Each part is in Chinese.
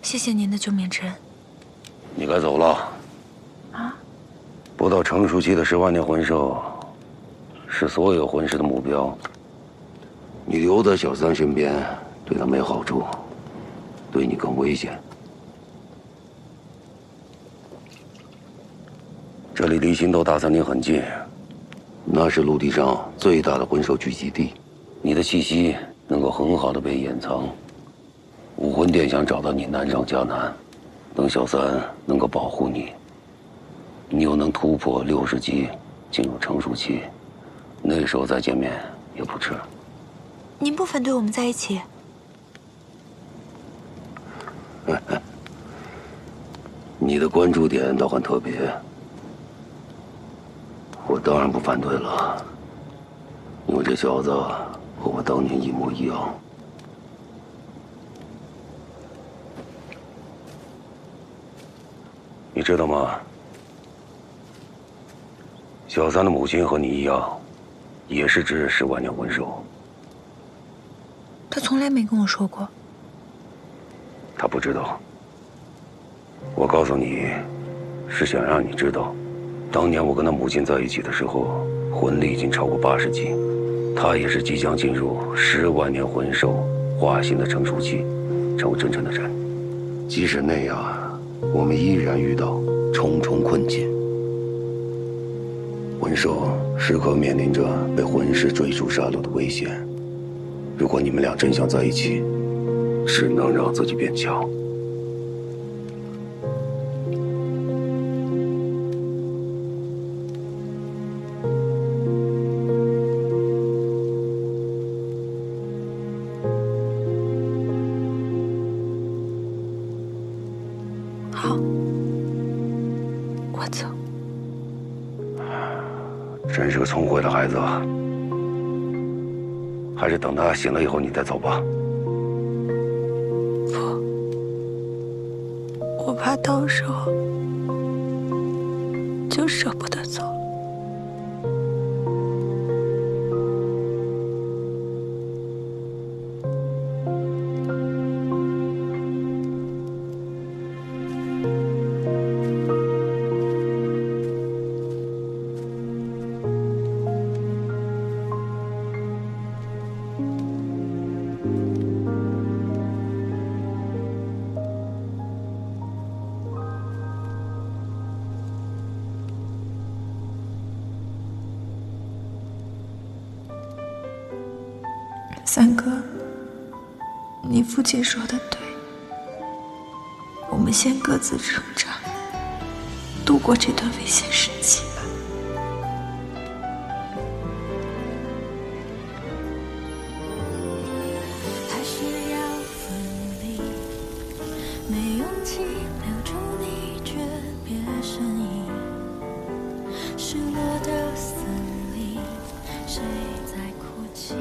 谢谢您的救命之恩。你该走了。啊？不到成熟期的10万年魂兽，是所有魂师的目标。你留在小三身边，对他没好处，对你更危险。这里离星斗大森林很近，那是陆地上最大的魂兽聚集地，你的气息能够很好的被掩藏。武魂殿想找到你难上加难，等小三能够保护你，你又能突破60级，进入成熟期，那时候再见面也不迟。您不反对我们在一起？你的关注点倒很特别，我当然不反对了，因为这小子和我当年一模一样。你知道吗？小三的母亲和你一样，也是只10万年魂兽。他从来没跟我说过。他不知道。我告诉你，是想让你知道，当年我跟他母亲在一起的时候，魂力已经超过80级，他也是即将进入10万年魂兽化形的成熟期，成为真正的人。即使那样，我们依然遇到重重困境。魂兽时刻面临着被魂师追逐杀戮的危险。如果你们俩真想在一起，只能让自己变强。好，我走。真是个聪慧的孩子啊！还是等他醒了以后你再走吧。不，我怕到时候就舍不得走。三哥，你父亲说的对，我们先各自成长，度过这段危险时期吧。还是要分离，没勇气留住你，诀别身影。失落的森林，谁在哭泣？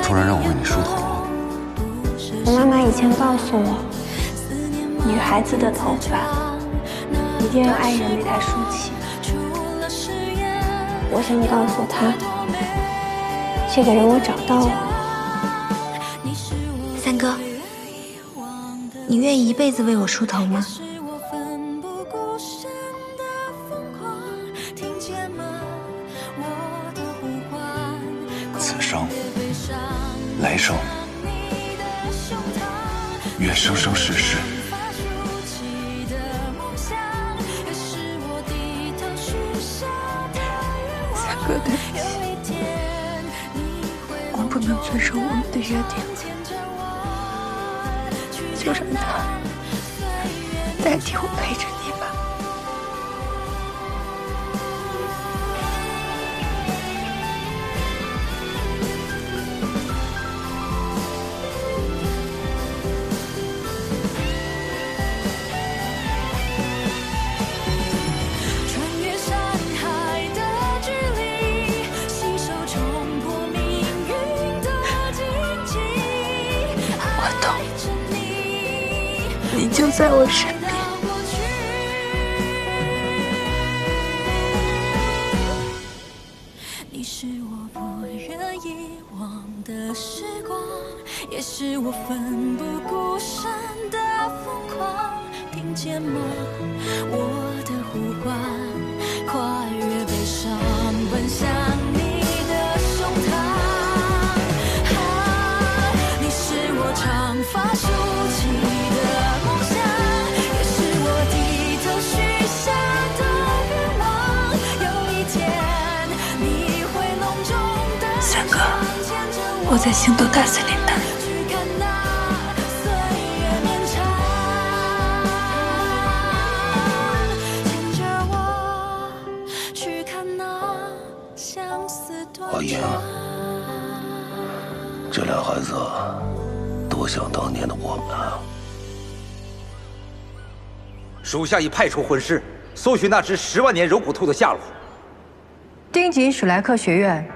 突然让我为你梳头。我妈妈以前告诉我，女孩子的头发一定要爱人为她梳起。我想告诉她，这个人我找到了。三哥，你愿意一辈子为我梳头吗？此生来生，愿生生世世。三哥，对不起，我不能遵守我们的约定了，就让他代替我陪着你吧。穿越山海。痛，你就在我身边。你是我不忍遗忘的时光，也是我奋不顾身的疯狂。听见吗？我的呼唤，跨越悲伤，奔向你的胸膛。你是我长发竖起的梦想，也是我低头许下的愿望。有一天，你会隆重的三哥，我在星斗大森林等你。阿英，这俩孩子多像当年的我们啊！属下已派出魂师搜寻那只10万年柔骨兔的下落。丁锦史莱克学院，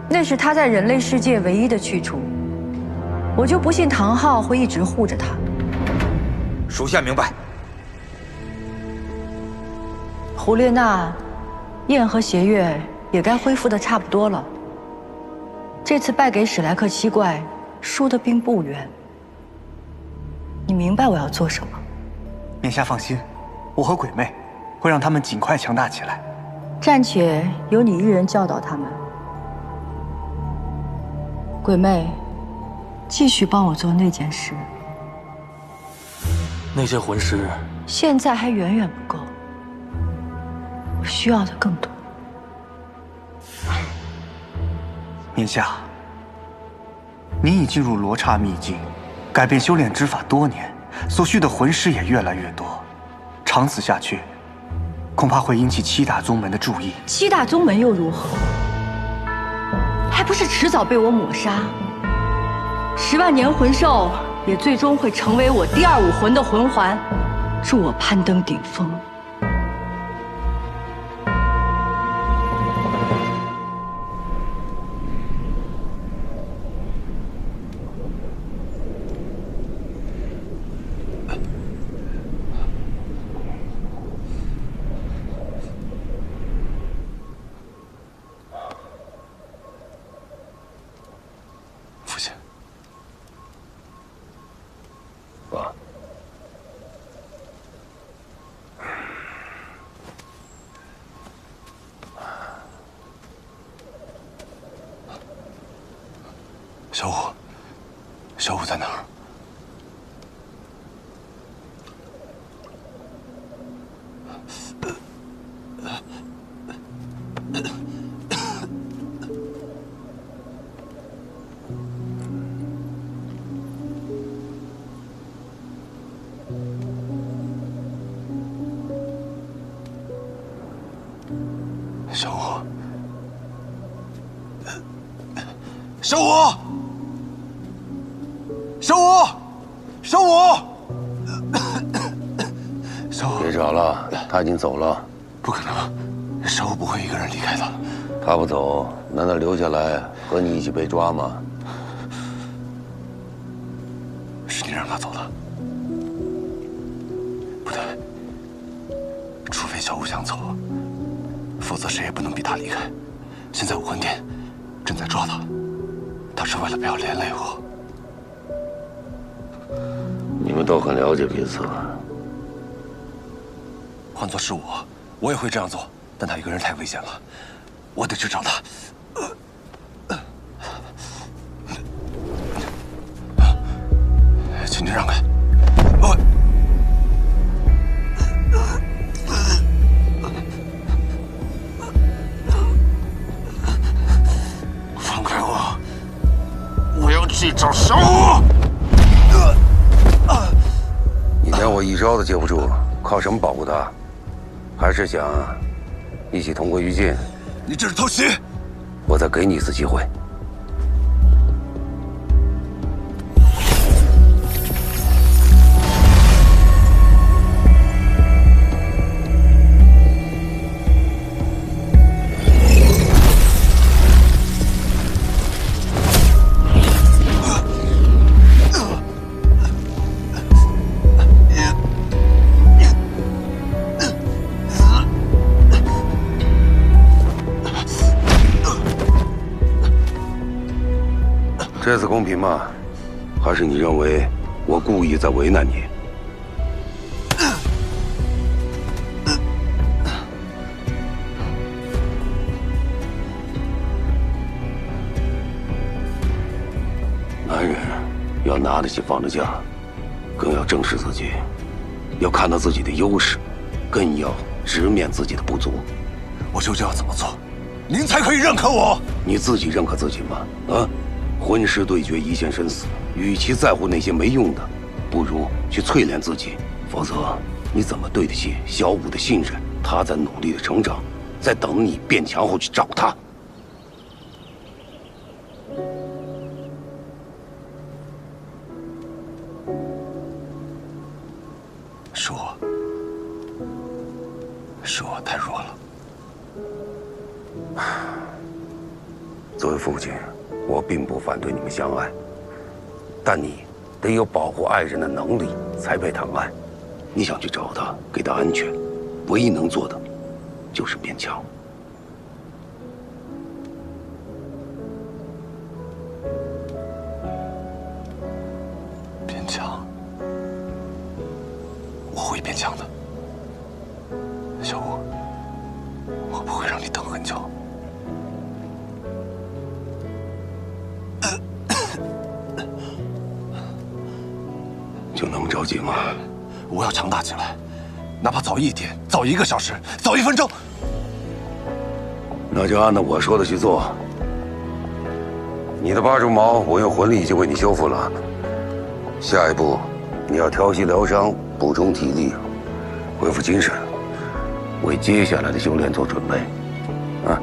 那是他在人类世界唯一的去处。我就不信唐昊会一直护着他。属下明白。胡列娜、燕和邪月也该恢复的差不多了。这次败给史莱克七怪，输的并不冤。你明白我要做什么？殿下放心，我和鬼魅会让他们尽快强大起来。暂且由你一人教导他们。鬼魅，继续帮我做那件事。那些魂师现在还远远不够，我需要的更多。殿下，您已进入罗刹秘境，改变修炼之法多年，所需的魂师也越来越多，长此下去，恐怕会引起7大宗门的注意。7大宗门又如何？还不是迟早被我抹杀。10万年魂兽也最终会成为我第2武魂的魂环，助我攀登顶峰。父亲，爸，小五，小五在哪儿？小五，小五，小五，小五，小五，别找了，他已经走了。不可能，小五不会一个人离开的。他不走，难道留下来和你一起被抓吗？是你让他走的。不对，除非小五想走，否则谁也不能逼他离开。现在武魂殿正在抓他，他是为了不要连累我。你们都很了解彼此。换作是我也会这样做，但他一个人太危险了，我得去找他。请您让开。放开我！我要去找小五。你连我一招都接不住，靠什么保护他？还是想一起同归于尽？你这是偷袭！我再给你一次机会。公平吗？还是你认为我故意在为难你？男人要拿得起放得下，更要正视自己，要看到自己的优势，更要直面自己的不足。我究竟要怎么做，您才可以认可我？你自己认可自己吗？啊，魂师对决一线生死，与其在乎那些没用的，不如去淬炼自己。否则，你怎么对得起小五的信任？他在努力的成长，在等你变强后去找他。是我太弱了。作为父亲，我并不反对你们相爱，但你得有保护爱人的能力，才配谈爱。你想去找他，给他安全，唯一能做的就是变强。变强，我会变强的。小五，我不会让你等很久。就那么着急吗？我要强大起来，哪怕早1天、早1个小时、早1分钟。那就按照我说的去做。你的8蛛矛，我用魂力已经为你修复了。下一步，你要调息疗伤，补充体力，恢复精神，为接下来的修炼做准备。啊！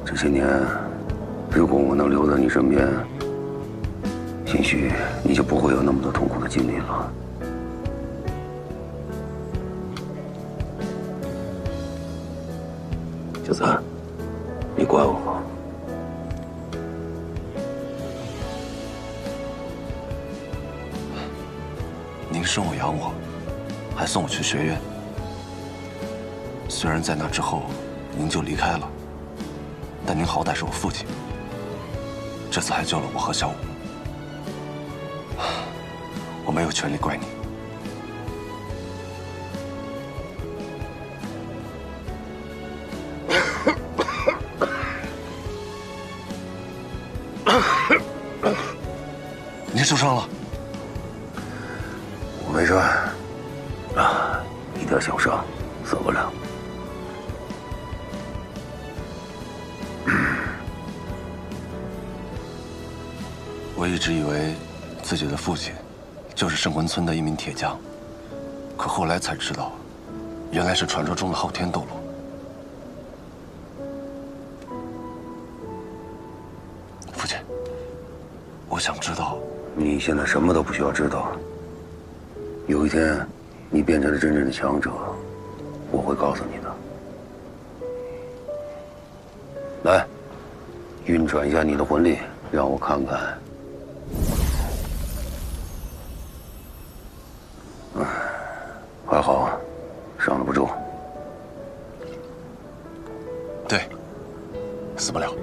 这些年，如果我能留在你身边，兴许你就不会有那么多痛苦的经历了。小三，你怪我吗？您生我养我，还送我去学院。虽然在那之后您就离开了，但您好歹是我父亲，这次还救了我和小五，我没有权利怪你。您受伤了？我没事，啊，一点小伤，死不了。我一直以为自己的父亲就是圣魂村的一名铁匠，可后来才知道，原来是传说中的昊天斗罗。父亲，我想知道，你现在什么都不需要知道。有一天，你变成了真正的强者，我会告诉你的。来，运转一下你的魂力，让我看看。还好，伤得不重。对，死不了。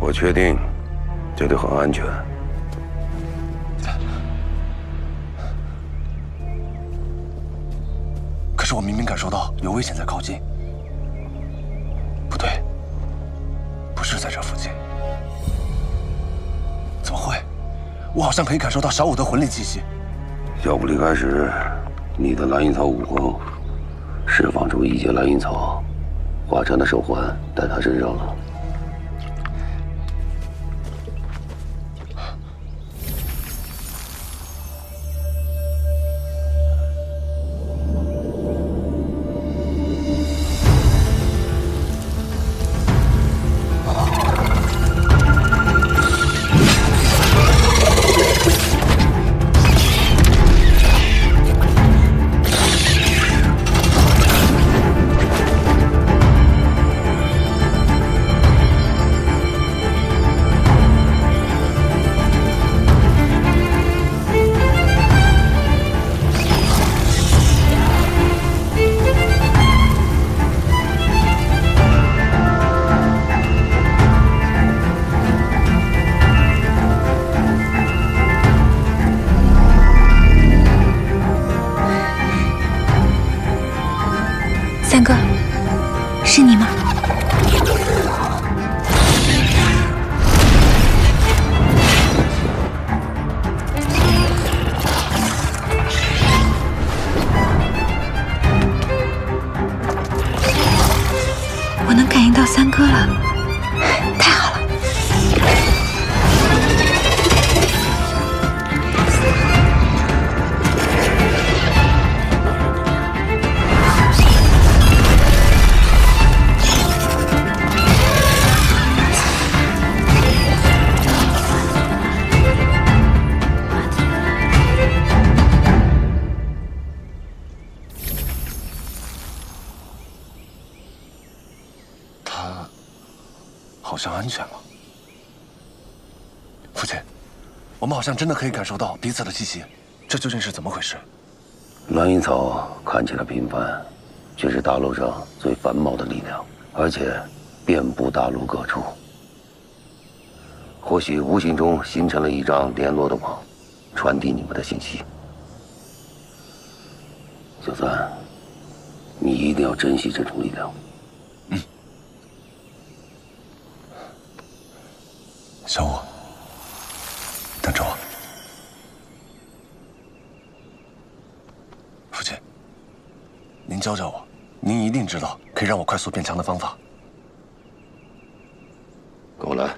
我确定，这里很安全。可是我明明感受到有危险在靠近。不对，不是在这附近。怎么会？我好像可以感受到小五的魂力气息。小五离开时，你的蓝银草武功释放出一截蓝银草，化成的手环在他身上了。三哥，是你吗？我能感应到三哥了，太好了！好像安全了。父亲，我们好像真的可以感受到彼此的气息，这究竟是怎么回事？蓝银草看起来平凡，却是大陆上最繁茂的力量，而且遍布大陆各处。或许无形中形成了一张联络的网，传递你们的信息。小三，你一定要珍惜这种力量。小五，等着我。父亲，您教教我，您一定知道可以让我快速变强的方法。跟我来。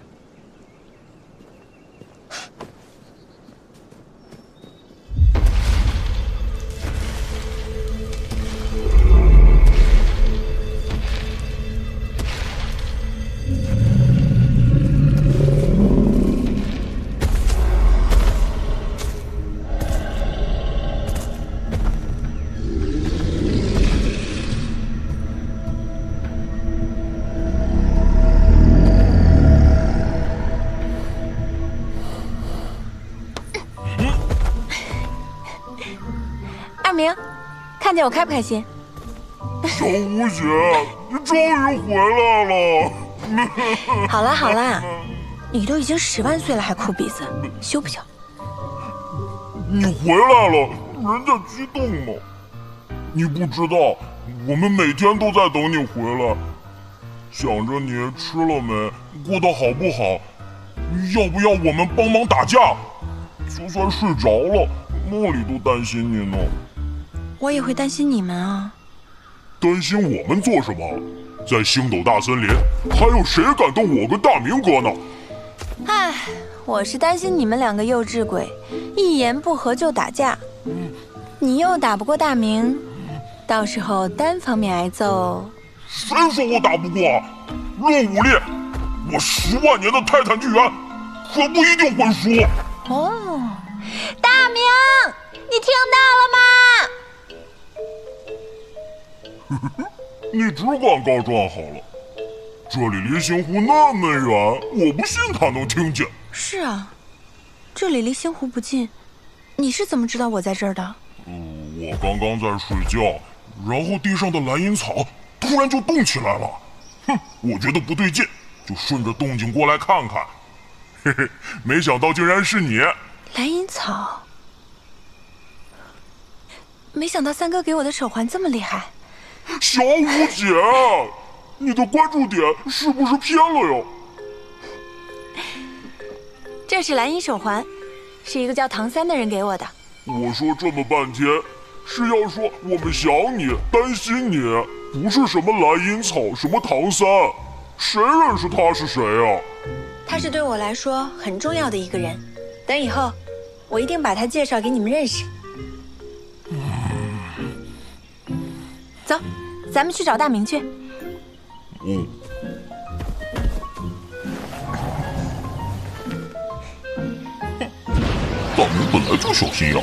二明，看见我开不开心？小吴姐，你终于回来了！好啦好啦，你都已经10万岁了还哭鼻子，羞不羞？你回来了，人家激动呢。你不知道，我们每天都在等你回来，想着你吃了没，过得好不好，要不要我们帮忙打架？就算睡着了，梦里都担心你呢。我也会担心你们啊。担心我们做什么？在星斗大森林，还有谁敢跟我跟大明哥呢？唉，我是担心你们2个幼稚鬼，一言不合就打架。你又打不过大明，到时候单方面挨揍。谁说我打不过？论武力，我10万年的泰坦巨猿，可不一定会输。哦，大明，你听到了吗？你只管告状好了，这里离星湖那么远，我不信他能听见。是啊，这里离星湖不近，你是怎么知道我在这儿的？我刚刚在睡觉，然后地上的蓝银草突然就动起来了。哼，我觉得不对劲，就顺着动静过来看看。嘿嘿，没想到竟然是你。蓝银草，没想到三哥给我的手环这么厉害。小五姐，你的关注点是不是偏了哟？这是蓝银手环，是一个叫唐三的人给我的。我说这么半天，是要说我们想你，担心你，不是什么蓝银草，什么唐三，谁认识他是谁啊？他是对我来说很重要的一个人，等以后我一定把他介绍给你们认识。走，咱们去找大明去。大明本来就小心眼，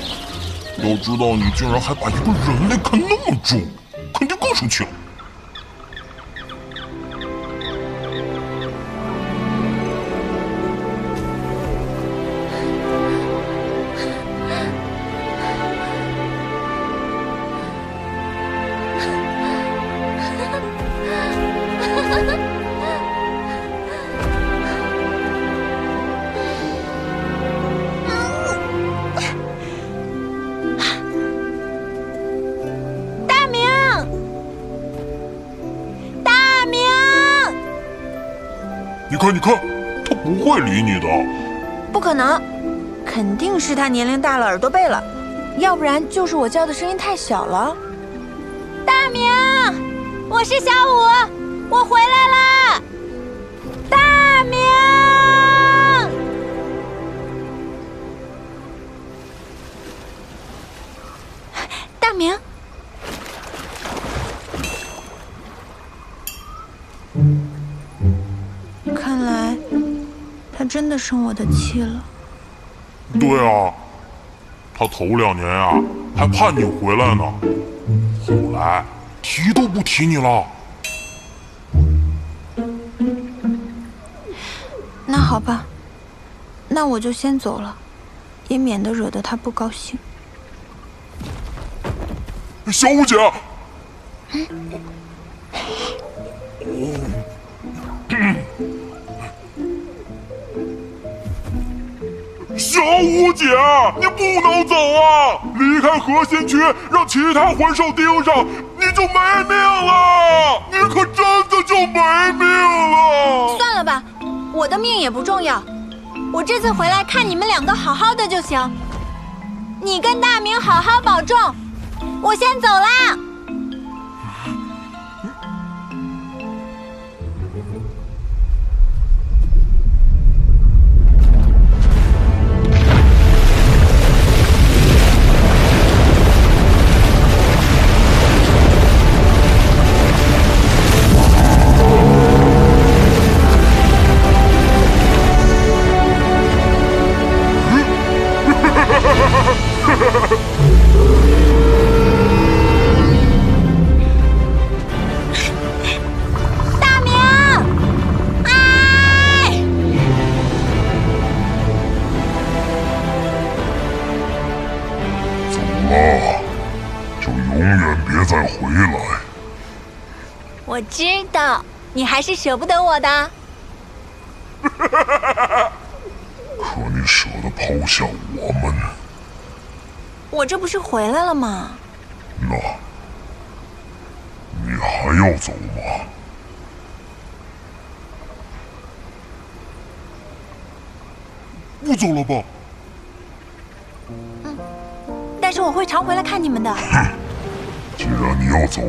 要知道你竟然还把一个人类看那么重，肯定更生气了。你看，他不会理你的。不可能，肯定是他年龄大了，耳朵背了，要不然就是我叫的声音太小了。大明，我是小五，我回来了。大明，大明。看来，他真的生我的气了。对啊，他头2年啊还盼你回来呢，后来提都不提你了。那好吧，那我就先走了，也免得惹得他不高兴。小五姐。小五姐，你不能走啊！离开核心区，让其他魂兽盯上，你就没命了！你可真的就没命了！算了吧，我的命也不重要，我这次回来看你们2个好好的就行。你跟大明好好保重，我先走啦。我知道，你还是舍不得我的。可你舍得抛下我们？我这不是回来了吗？那，你还要走吗？不走了吧？但是我会常回来看你们的。既然你要走，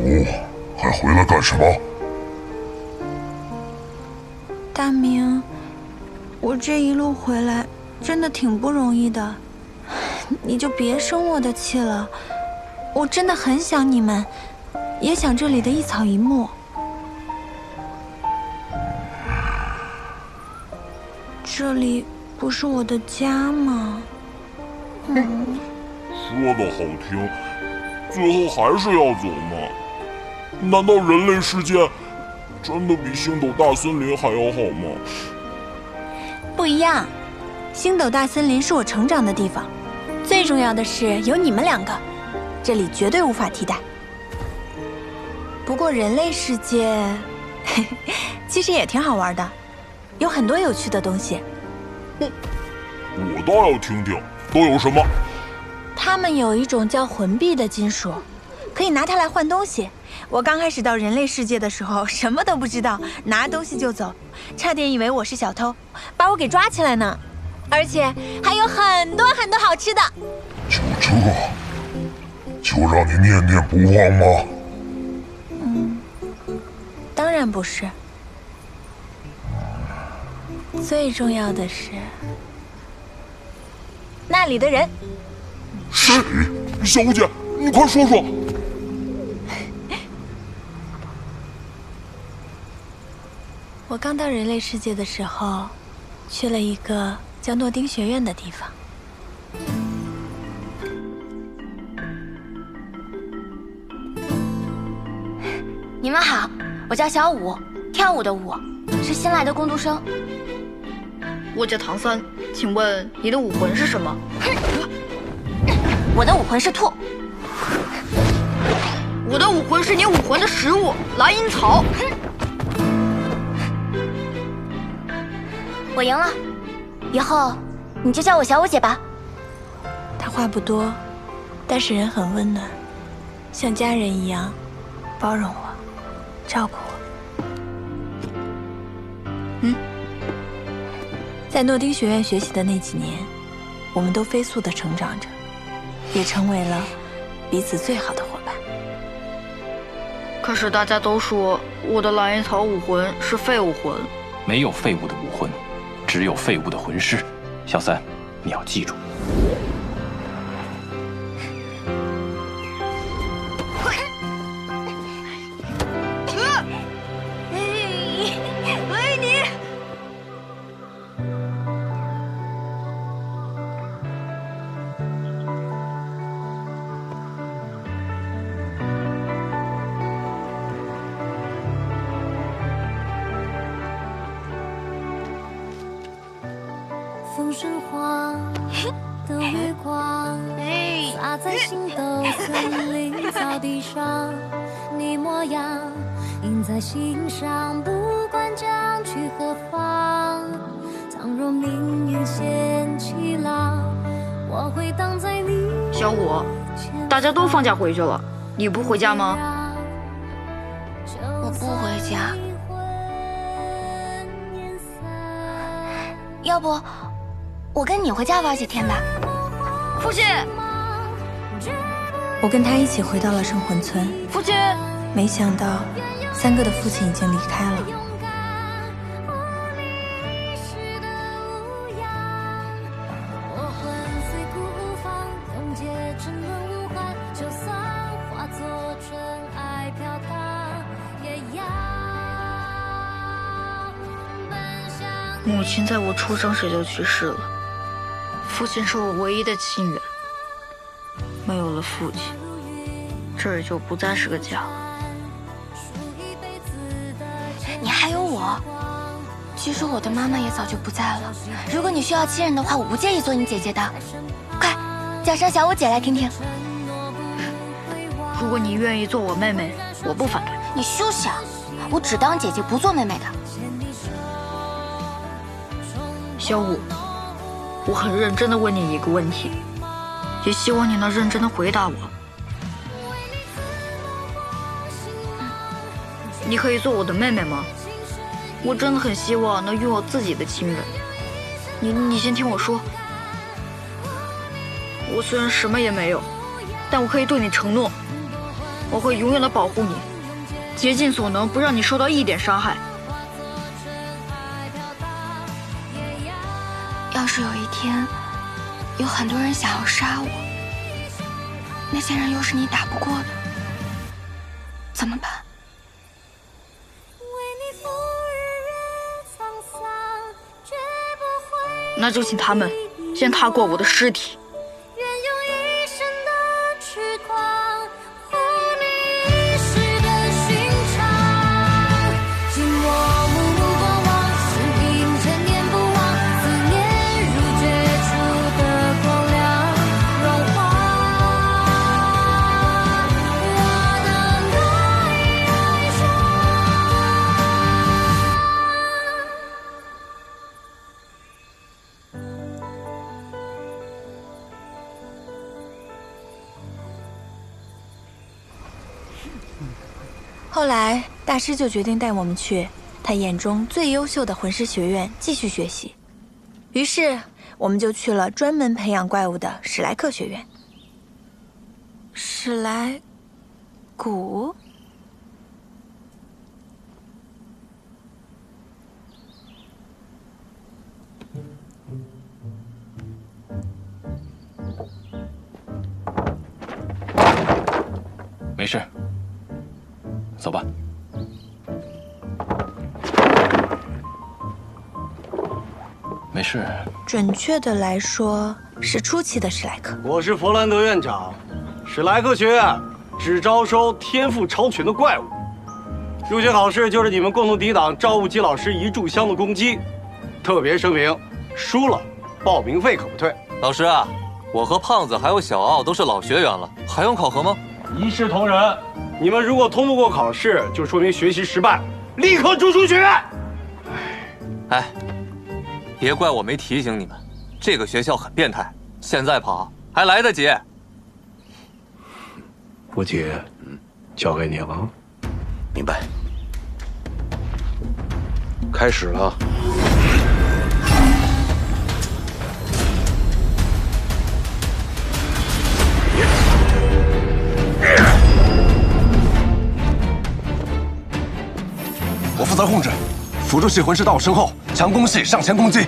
还回来干什么？大明，我这一路回来真的挺不容易的，你就别生我的气了。我真的很想你们，也想这里的一草一木。这里不是我的家吗？说的好听，最后还是要走吗？难道人类世界真的比星斗大森林还要好吗？不一样，星斗大森林是我成长的地方，最重要的是有你们2个，这里绝对无法替代。不过人类世界，其实也挺好玩的，有很多有趣的东西。我倒要听听，都有什么？他们有一种叫魂币的金属，可以拿它来换东西。我刚开始到人类世界的时候，什么都不知道，拿东西就走，差点以为我是小偷，把我给抓起来呢。而且还有很多很多好吃的。就这，就让你念念不忘吗？当然不是。最重要的是，那里的人。谁？小五姐，你快说说。我刚到人类世界的时候，去了一个叫诺丁学院的地方。你们好，我叫小舞，跳舞的舞，是新来的工读生。我叫唐三，请问你的武魂是什么？我的武魂是兔。我的武魂是你武魂的食物——蓝银草。我赢了，以后你就叫我小舞姐吧。她话不多，但是人很温暖，像家人一样包容我，照顾我。在诺丁学院学习的那几年，我们都飞速地成长着，也成为了彼此最好的伙伴。可是大家都说我的蓝银草武魂是废物魂。没有废物的武魂，只有废物的魂师。小三，你要记住。爱你。风声晃的月光，洒在星斗森林草地上，你模样印在心上，不管将去何方。倘若命运掀起浪，我会挡在你。小五，大家都放假回去了，你不回家吗？我不回家。要不，我跟你回家玩几天吧。父亲，我跟他一起回到了圣魂村。父亲，没想到三哥的父亲已经离开了。母亲在我出生时就去世了，父亲是我唯一的亲人。没有了父亲，这儿就不再是个家。你还有我，其实我的妈妈也早就不在了。如果你需要亲人的话，我不介意做你姐姐的。快，叫声小舞姐来听听。如果你愿意做我妹妹，我不反对。你休想，我只当姐姐不做妹妹的。小舞，我很认真地问你一个问题，也希望你能认真地回答我。你可以做我的妹妹吗？我真的很希望能拥有自己的亲人。你先听我说。我虽然什么也没有，但我可以对你承诺，我会永远地保护你，竭尽所能不让你受到一点伤害。要是有一天，有很多人想要杀我，那些人又是你打不过的，怎么办？那就请他们先踏过我的尸体。后来大师就决定带我们去他眼中最优秀的魂师学院继续学习，于是我们就去了专门培养怪物的史莱克学院。史莱古？没事，走吧。没事。准确的来说，是初期的史莱克。我是弗兰德院长，史莱克学院只招收天赋超群的怪物。入学考试就是你们共同抵挡赵无极老师一炷香的攻击。特别声明，输了报名费可不退。老师啊，我和胖子还有小奥都是老学员了，还用考核吗？一视同仁。你们如果通不过考试，就说明学习失败，立刻逐出学院。哎，别怪我没提醒你们，这个学校很变态，现在跑还来得及。无极，交给你了。明白。开始了。我负责控制，辅助系魂师到我身后，强攻系上前攻击。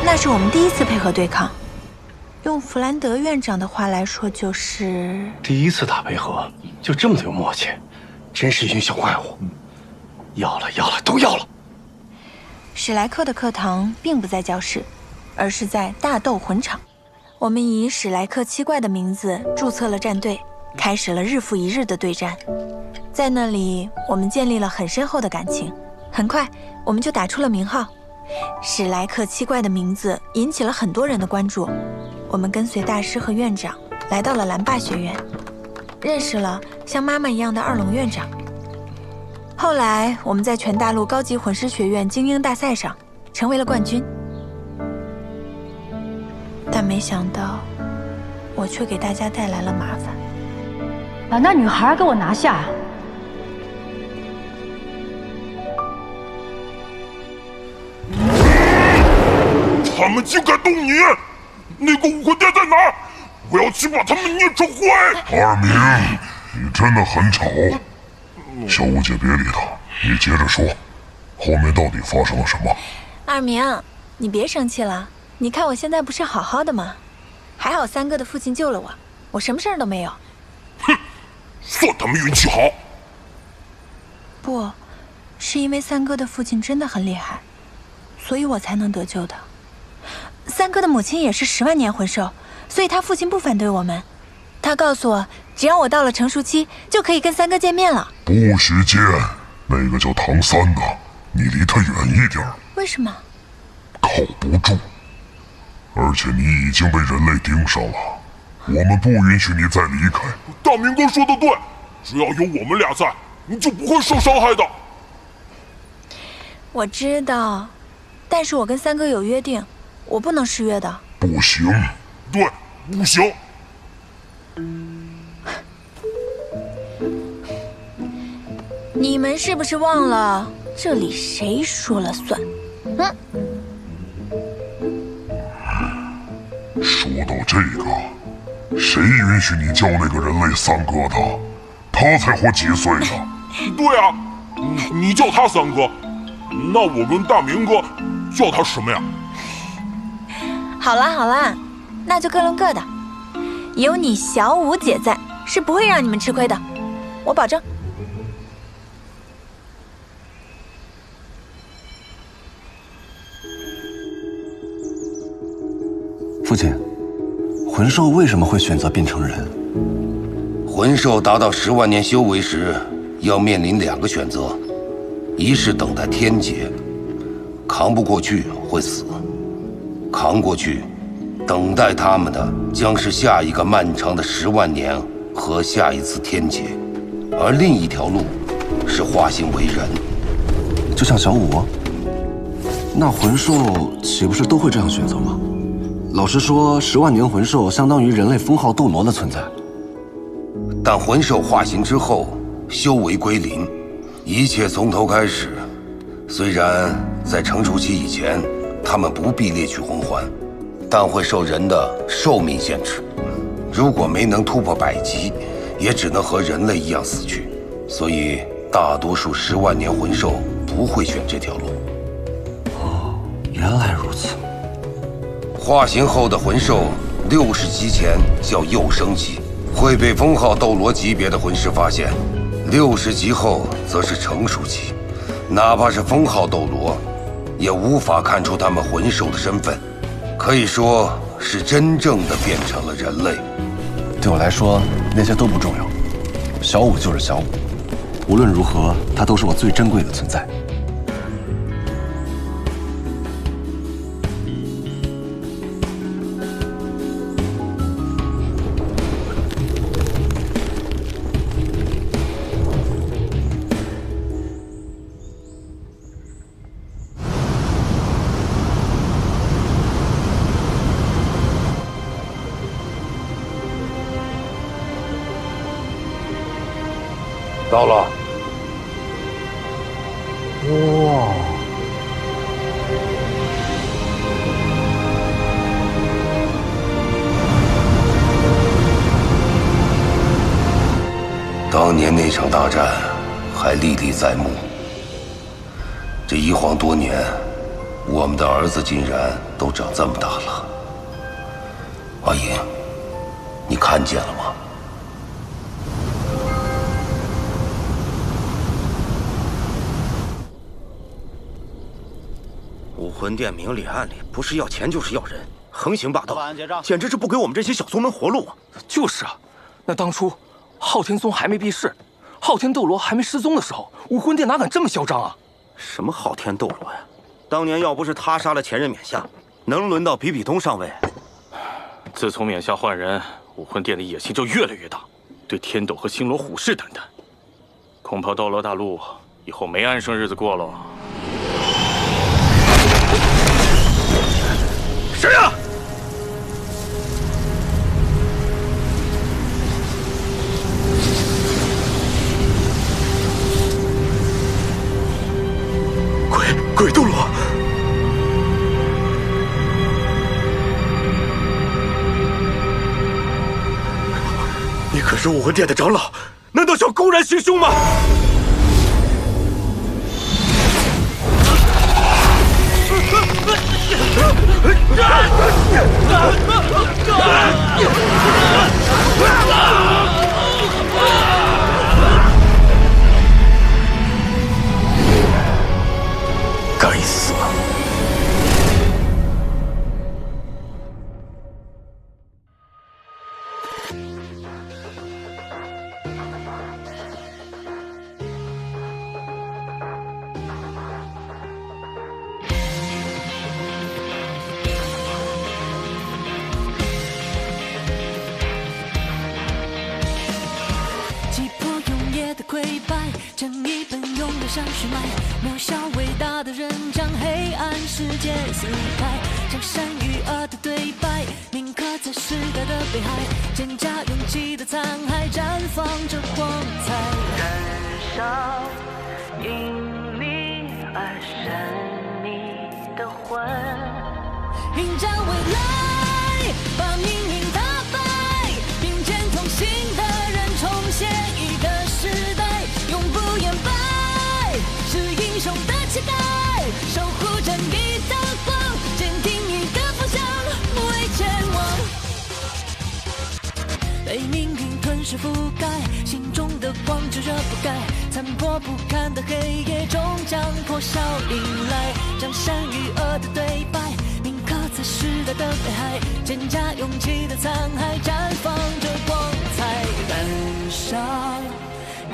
那是我们第一次配合对抗，用弗兰德院长的话来说，就是第一次打配合就这么的有默契，真是一群小怪物。要了，要了，都要了。史莱克的课堂并不在教室，而是在大斗魂场。我们以史莱克七怪的名字注册了战队，开始了日复一日的对战。在那里，我们建立了很深厚的感情。很快，我们就打出了名号。史莱克七怪的名字引起了很多人的关注。我们跟随大师和院长来到了蓝霸学院，认识了像妈妈一样的二龙院长。后来，我们在全大陆高级魂师学院精英大赛上成为了冠军。但没想到，我却给大家带来了麻烦。把那女孩给我拿下！他们竟敢动你！那个武魂殿在哪儿？我要去把他们捏成灰！二明，你真的很吵。小吴姐，别理他，你接着说，后面到底发生了什么？二明，你别生气了。你看我现在不是好好的吗？还好三哥的父亲救了我，我什么事儿都没有。哼，算他们运气好。不，是因为三哥的父亲真的很厉害，所以我才能得救的。三哥的母亲也是10万年魂兽，所以他父亲不反对我们。他告诉我，只要我到了成熟期，就可以跟三哥见面了。不许见，那个叫唐三的，你离他远一点。为什么？靠不住，而且你已经被人类盯上了，我们不允许你再离开。大明哥说的对，只要有我们俩在，你就不会受伤害的。我知道，但是我跟三哥有约定，我不能失约的。不行。对，不行。你们是不是忘了这里谁说了算？说到这个，谁允许你叫那个人类三哥的？他才活几岁呢？对啊，你叫他三哥，那我跟大明哥叫他什么呀？好啦好啦，那就各论各的。有你小五姐在，是不会让你们吃亏的，我保证。父亲，魂兽为什么会选择变成人？魂兽达到10万年修为时，要面临2个选择：一是等待天劫，扛不过去会死；扛过去，等待他们的将是下一个漫长的10万年和下一次天劫。而另一条路是化形为人，就像小五，那魂兽岂不是都会这样选择吗？老实说，10万年魂兽相当于人类封号斗罗的存在。但魂兽化形之后，修为归零，一切从头开始。虽然在成熟期以前，他们不必猎取魂环，但会受人的寿命限制。如果没能突破100级，也只能和人类一样死去。所以，大多数10万年魂兽不会选这条路。哦，原来如此。化形后的魂兽60级前叫幼生期，会被封号斗罗级别的魂师发现；60级后则是成熟期，哪怕是封号斗罗，也无法看出他们魂兽的身份，可以说是真正的变成了人类。对我来说，那些都不重要，小五就是小五，无论如何，他都是我最珍贵的存在。到了。哇！当年那场大战还历历在目。这一晃多年，我们的儿子竟然都长这么大了。阿莹，你看见了吗？武魂殿明里暗里，不是要钱就是要人，横行霸道，简直是不给我们这些小宗门活路啊！就是啊，那当初昊天宗还没闭世，昊天斗罗还没失踪的时候，武魂殿哪敢这么嚣张啊？什么昊天斗罗呀？当年要不是他杀了前任冕下，能轮到比比东上位？自从冕下换人，武魂殿的野心就越来越大，对天斗和星罗虎视眈眈。恐怕斗罗大陆以后没安生日子过了。谁呀？鬼斗罗！你可是武魂殿的长老，难道想公然行凶吗？该死！击破永夜的溃败，正义奔涌的像血脉，渺小伟大的人将黑暗世界撕开，将善与恶的对白铭刻在时代的悲哀，蒹葭勇气的残骸绽放着光彩，燃烧因你而神秘的魂，迎战未来，把命运打败，并肩同行的人重现一个时代，永不言败，是英雄的期待，守护正义的光，坚定一个方向，不畏前往，被命运吞噬覆将破晓迎来，掌声与恶的对白，铭刻在时代的北海，蒹葭勇气的残骸，绽放着光彩，燃烧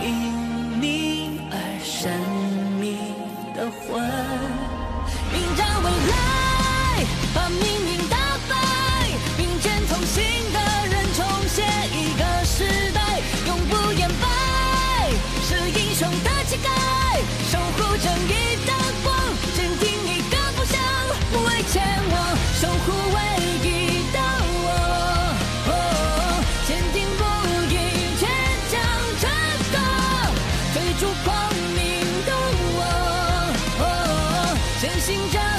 因你而神秘的魂，迎战未来，把命运打败，并肩同行的人重写一个时代，永不言败，是英雄的气概，守护正义的光，坚定一个方向，不畏前往，守护唯一的我，坚定不移，倔强着的，追逐光明的我，坚信着。